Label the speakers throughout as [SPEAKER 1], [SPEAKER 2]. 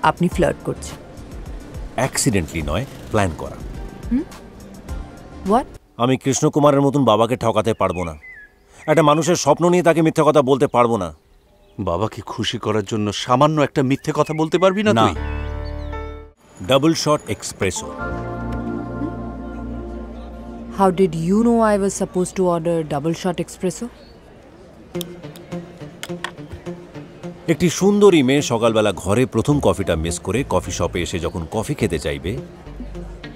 [SPEAKER 1] আপনি ফ্লার্ট করছেন।
[SPEAKER 2] অ্যাক্সিডেন্টলি নয়, প্ল্যান করা।
[SPEAKER 1] হোয়াট?
[SPEAKER 2] আমি কৃষ্ণকুমারের মতন বাবাকে ঠকাতে পারবো না। একটা মানুষের স্বপ্ন নিয়ে তাকে মিথ্যে কথা বলতে পারবো না।
[SPEAKER 3] বাবাকে খুশি করার জন্য সামান্য একটা মিথ্যে কথা বলতে পারবি না তুই?
[SPEAKER 2] Double shot espresso.
[SPEAKER 1] How did you know I was supposed to order double shot espresso?
[SPEAKER 2] একটি সুন্দরী মেয়ে সকালবেলা ঘরে প্রথম কফিটা মিস করে কফি শপে এসে যখন কফি খেতে চাইবে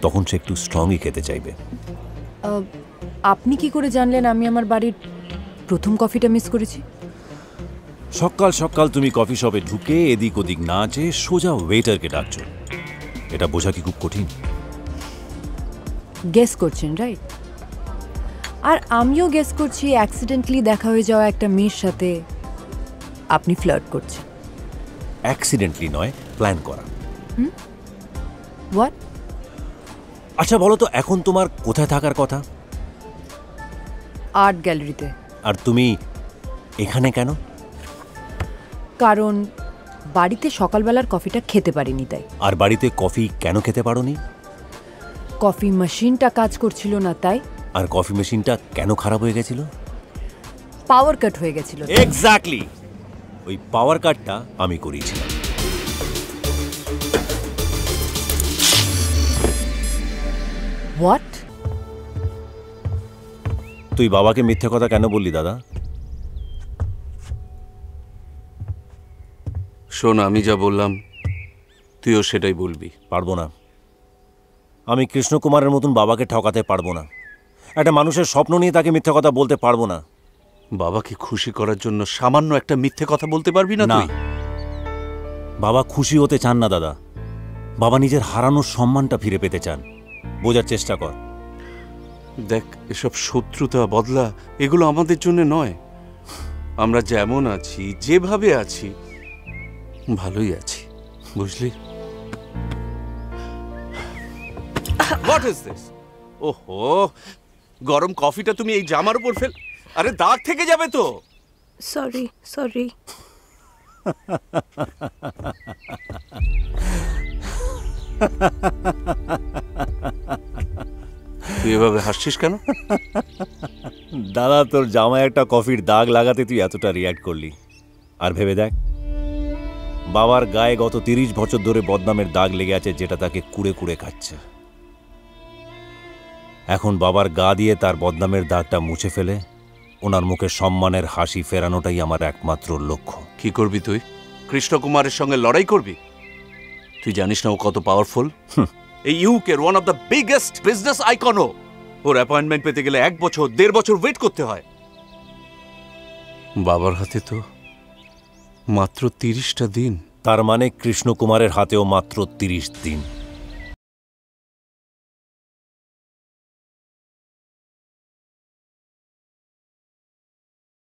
[SPEAKER 2] তখন সে একটু স্ট্রংই খেতে চাইবে।
[SPEAKER 1] আপনি কি করে জানলেন আমি আমার বাড়ির প্রথম কফিটা মিস করেছি?
[SPEAKER 2] সকাল সকাল তুমি কফি শপে ঢুকে এদিক ওদিক না চেয়ে সোজা ওয়েটারকে ডাকছো, এটা বোঝা কি খুব কঠিন?
[SPEAKER 1] গেস করছেন, রাইট? আর আমিও গেস করছি অ্যাক্সিডেন্টলি দেখা হয়ে যাওয়া একটা মেয়ের সাথে আপনি ফ্লার্ট করছেন।
[SPEAKER 2] অ্যাক্সিডেন্টলি নয়, প্ল্যান করা।
[SPEAKER 1] হোয়াট?
[SPEAKER 2] আচ্ছা বলো তো, এখন তোমার কোথায় থাকার কথা?
[SPEAKER 1] আর্ট গ্যালারিতে।
[SPEAKER 2] আর তুমি এখানে কেন?
[SPEAKER 1] কারণ বাড়িতে সকালবেলার কফিটা খেতে পারিনি তাই।
[SPEAKER 2] আর বাড়িতে কফি কেন খেতে পারোনি?
[SPEAKER 1] কফি মেশিনটা কাজ করছিল না তাই।
[SPEAKER 2] আর কফি মেশিনটা কেন খারাপ হয়ে গেছিল?
[SPEAKER 1] পাওয়ার কাট হয়ে গেছিল।
[SPEAKER 2] এক্স্যাক্টলি, ওই পাওয়ার কাটটা আমি করিয়েছিলাম।
[SPEAKER 1] হোয়াট?
[SPEAKER 2] তুই বাবাকে মিথ্যে কথা কেন বললি দাদা?
[SPEAKER 3] শোন, আমি যা বললাম তুইও সেটাই বলবি।
[SPEAKER 2] পারবো না। আমি কৃষ্ণকুমারের মতন বাবাকে ঠকাতে পারবো না। একটা মানুষের স্বপ্ন নিয়ে তাকে মিথ্যে কথা বলতে পারবো না।
[SPEAKER 3] বাবাকে খুশি করার জন্য সামান্য একটা মিথ্যে কথা বলতে পারবি না তুই?
[SPEAKER 2] বাবা খুশি হতে চান না দাদা, বাবা নিজের হারানোর সম্মানটা ফিরে পেতে চান। বোঝার চেষ্টা কর।
[SPEAKER 3] দেখ, এসব শত্রুতা বদলা এগুলো আমাদের জন্য নয়। আমরা যেমন আছি, যেভাবে আছি, ভালোই আছি, বুঝলি? What is this? ওহো, গরম কফিটা তুমি এই জামার উপর ফেল। আরে দাগ থেকে যাবে তো।
[SPEAKER 1] Sorry sorry.
[SPEAKER 3] তুই এভাবে হাসছিস কেন?
[SPEAKER 2] দাদা, তোর জামায় একটা কফির দাগ লাগাতে তুই এতটা রিয়াক্ট করলি। আর ভেবে দেখ, বাবার গায়ে গত 30 বছর ধরে বদনামের দাগ লেগে আছে, যেটা তাকে কুড়ে কুড়ে খাচ্ছে। এখন বাবার গা দিয়ে তার বদনামের দাগটা মুছে ফেলে ওনার মুখে সম্মানের হাসি ফেরানোটাই আমার একমাত্র লক্ষ্য।
[SPEAKER 3] কি করবি তুই? কৃষ্ণকুমারের সঙ্গে লড়াই করবি? তুই জানিস না ও কত পাওয়ারফুল? এই ইউকের one of the biggest business আইকনও। ওর অ্যাপয়েন্টমেন্ট পেতে গেলে 1 বছর 1.5 বছর ওয়েট করতে হয়। বাবার হাতে তো মাত্র 30টা দিন।
[SPEAKER 2] তার মানে কৃষ্ণকুমারের হাতেও মাত্র 30 দিন।